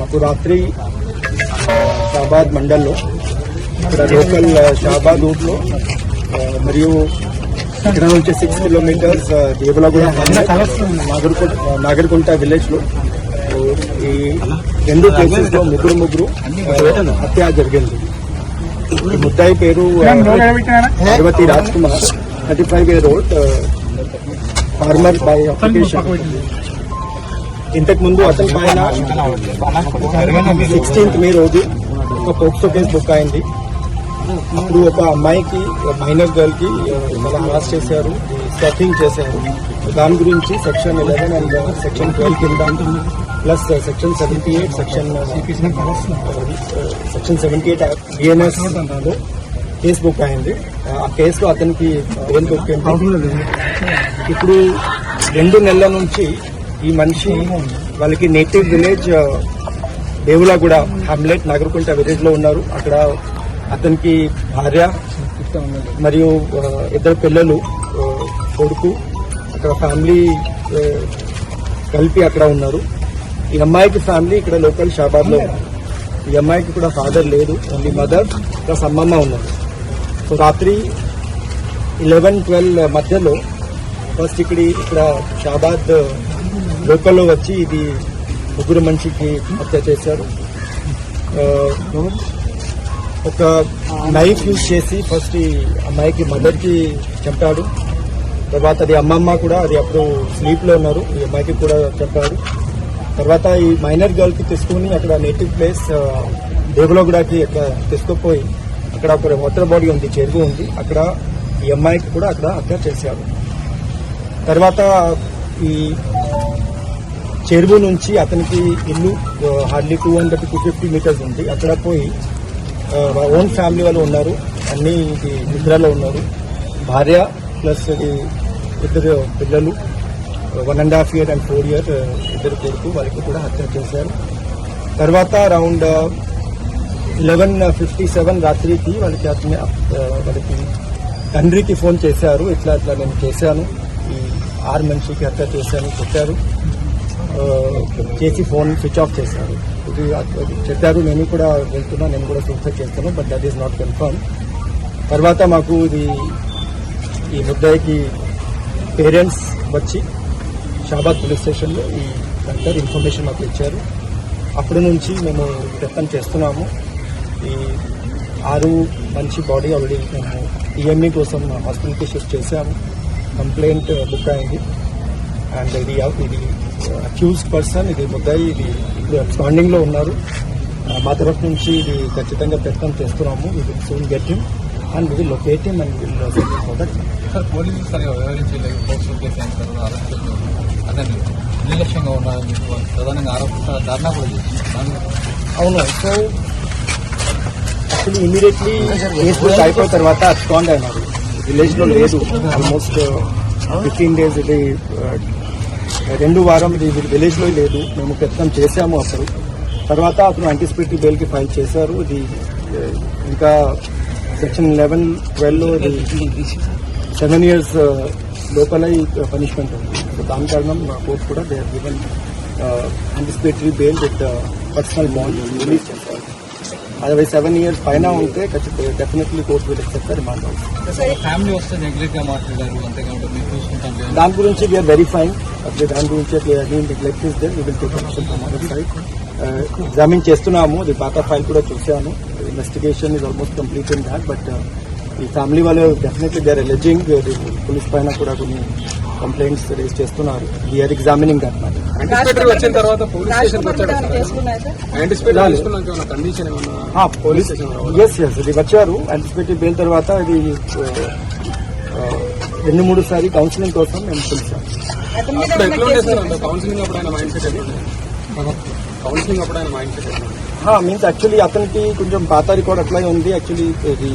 మాకు రాత్రి షాబాద్ మండల్లో ఇక్కడ లోకల్ షాబాద్ రూట్లో మరియు ఇక్కడ నుంచి 6 కిలోమీటర్స్ దేవలగూడ నాగర్కుంట విలేజ్ లో ఈ 2 కేసెస్ లో ముగ్గురు హత్య జరిగింది. ఈ ముద్దాయి పేరు Parvathi Raj Kumar, 35 year old, farmer by application. ఇంతకు ముందు అతని పైన 16th May రోజు ఒక పోక్సో కేసు బుక్ అయింది. అప్పుడు ఒక అమ్మాయికి, మైనర్ గర్ల్ కి చాలా హరాస్ చేశారు, స్టఫింగ్ చేశారు. దాని గురించి సెక్షన్ 11 అండ్ సెక్షన్ 12 కింద ప్లస్ సెక్షన్ 78 సెక్షన్ 78 బిఎన్ఎస్ లో కేసు బుక్ అయింది. ఆ కేసులో అతనికి బెయిల్ దొరికింది. ఇప్పుడు 2 నెలల నుంచి ఈ మనిషి వాళ్ళకి నేటివ్ విలేజ్ దేవులగూడ హమ్లెట్ నాగర్కుంట విలేజ్ లో ఉన్నారు. అక్కడ అతనికి భార్య మరియు 2 పిల్లలు, కొడుకు, అక్కడ ఫ్యామిలీ కలిపి అక్కడ ఉన్నారు. ఈ అమ్మాయికి ఫ్యామిలీ ఇక్కడ లోకల్ షాబాద్ లో ఉన్నారు. ఈ అమ్మాయికి కూడా ఫాదర్ లేదు, ఓన్లీ మదర్ ప్లస్ అమ్మమ్మ ఉన్నారు. సో రాత్రి 11-12 మధ్యలో ఫస్ట్ ఇక్కడ షాబాద్ లోకల్లో వచ్చి ఇది ముగ్గురు మనిషికి హత్య చేశారు. ఒక నైఫ్ యూజ్ చేసి ఫస్ట్ ఈ అమ్మాయికి మదర్ కి చంపాడు. తర్వాత అది అమ్మమ్మ కూడా అది అప్పుడు స్లీప్ లో ఉన్నారు, ఈ అమ్మాయికి కూడా చంపాడు. తర్వాత ఈ మైనర్ గర్ల్ కి తీసుకుని అక్కడ నేటివ్ ప్లేస్ దేవలగూడకి అక్కడ తీసుకుపోయి అక్కడ ఒక వాటర్ బాడీ ఉంది, చెరువు ఉంది, అక్కడ ఈ అమ్మాయికి కూడా అక్కడ హత్య చేశారు. తర్వాత ఈ చెరువు నుంచి అతనికి ఇల్లు హార్డ్లీ 200-250 మీటర్స్ ఉంది. అక్కడ పోయి ఓన్ ఫ్యామిలీ వాళ్ళు ఉన్నారు, అన్ని నిద్రలో ఉన్నారు. భార్య ప్లస్ 2 పిల్లలు, 1.5 year and 4 year 2 కొడుకు, వాళ్ళకి కూడా హత్య చేశారు. తర్వాత అరౌండ్ 11:57 రాత్రికి వాళ్ళకి తండ్రికి ఫోన్ చేశారు, ఇట్లా నేను చేశాను, ఈ 6 మనిషికి హత్య చేశాను చెప్పారు. చేసి ఫోన్ స్విచ్ ఆఫ్ చేశారు. ఇది చెప్పారు, నేను కూడా వెళ్తున్నా, నేను కూడా సూసైడ్ చేస్తాను, but that is not confirm. తర్వాత మాకు ఈ ముద్దాయికి పేరెంట్స్ వచ్చి షాబాద్ పోలీస్ స్టేషన్లో ఈ డాక్టర్ ఇన్ఫర్మేషన్ మాకు ఇచ్చారు. అప్పటి నుంచి మేము ప్రయత్నం చేస్తున్నాము. ఈ 6 మంచి బాడీ ఆల్రెడీ మేము ఈఎంఈ కోసం హాస్పిటల్కి షిఫ్ట్ చేశాము. కంప్లైంట్ బుక్ అయింది. అండ్ ఇది అక్యూజ్డ్ పర్సన్, ఇది ముద్దాయి, ఇది ఇప్పుడు అబ్స్కాండింగ్ లో ఉన్నారు. మా తరఫు నుంచి ఇది ఖచ్చితంగా ప్రయత్నం చేస్తున్నాము. We will soon get him and we will locate him and will sir పోలీసులు సరిగా వివరించలేదు. పోక్సో కేసు అంటారు, అదే నిర్లక్ష్యంగా ఉన్నారు, ప్రధానంగా ఆరోపిస్తారు, ధర్నా కూడా చేస్తున్నారు. అవును. So actually immediately case book అయిపోయిన తర్వాత అబ్స్కాండ్ అయినారు, విలేజ్ లో లేదు. ఆల్మోస్ట్ 15 days ఇది 2 వారం ఇది విలేజ్ లో లేదు. మేము ప్రయత్నం చేశాము అప్పుడు. తర్వాత అతను యాంటిసిపేటరీ బెయిల్ కి ఫైల్ చేశారు. ఇది ఇంకా సెక్షన్ 11-12 లో 7 years లోపల పనిష్మెంట్ ఉంది. సో దాని కారణం మా కోర్టు కూడా they have given anticipatory bail with personal bond release చేస్తారు. అదే 7 years పైన ఉంటే definitely court will accept the remand. Family వస్తే నెగ్లెక్ట్ గా మాట్లాడారు, అంతేకాదు మీరు చూసుకుంటాం. దాని గురించి వీఆర్ వెరిఫైయింగ్. దాని గురించి neglect is there, we will take action from our side. Examine చేస్తున్నాము. ది పాత ఫైల్ కూడా చూసాను. Investigation is almost complete in that. But ఈ ఫ్యామిలీ వాళ్ళు definitely they are alleging. Police పైన కూడా కొన్ని కంప్లైంట్స్ రేజ్ చేస్తున్నారు. We are examining that matter. వచ్చిన తర్వాత పోలీస్ స్టేషన్ పోలీస్ ఇది వచ్చారు. యాంటిసిపేటరీ బెయిల్ తర్వాత ఇది 2-3 సారి కౌన్సిలింగ్ కోసం మేము పిలిచాం. మీన్స్ యాక్చువల్లీ అతనికి కొంచెం పాత రికార్డ్ అట్లాగే ఉంది. యాక్చువల్లీ ఇది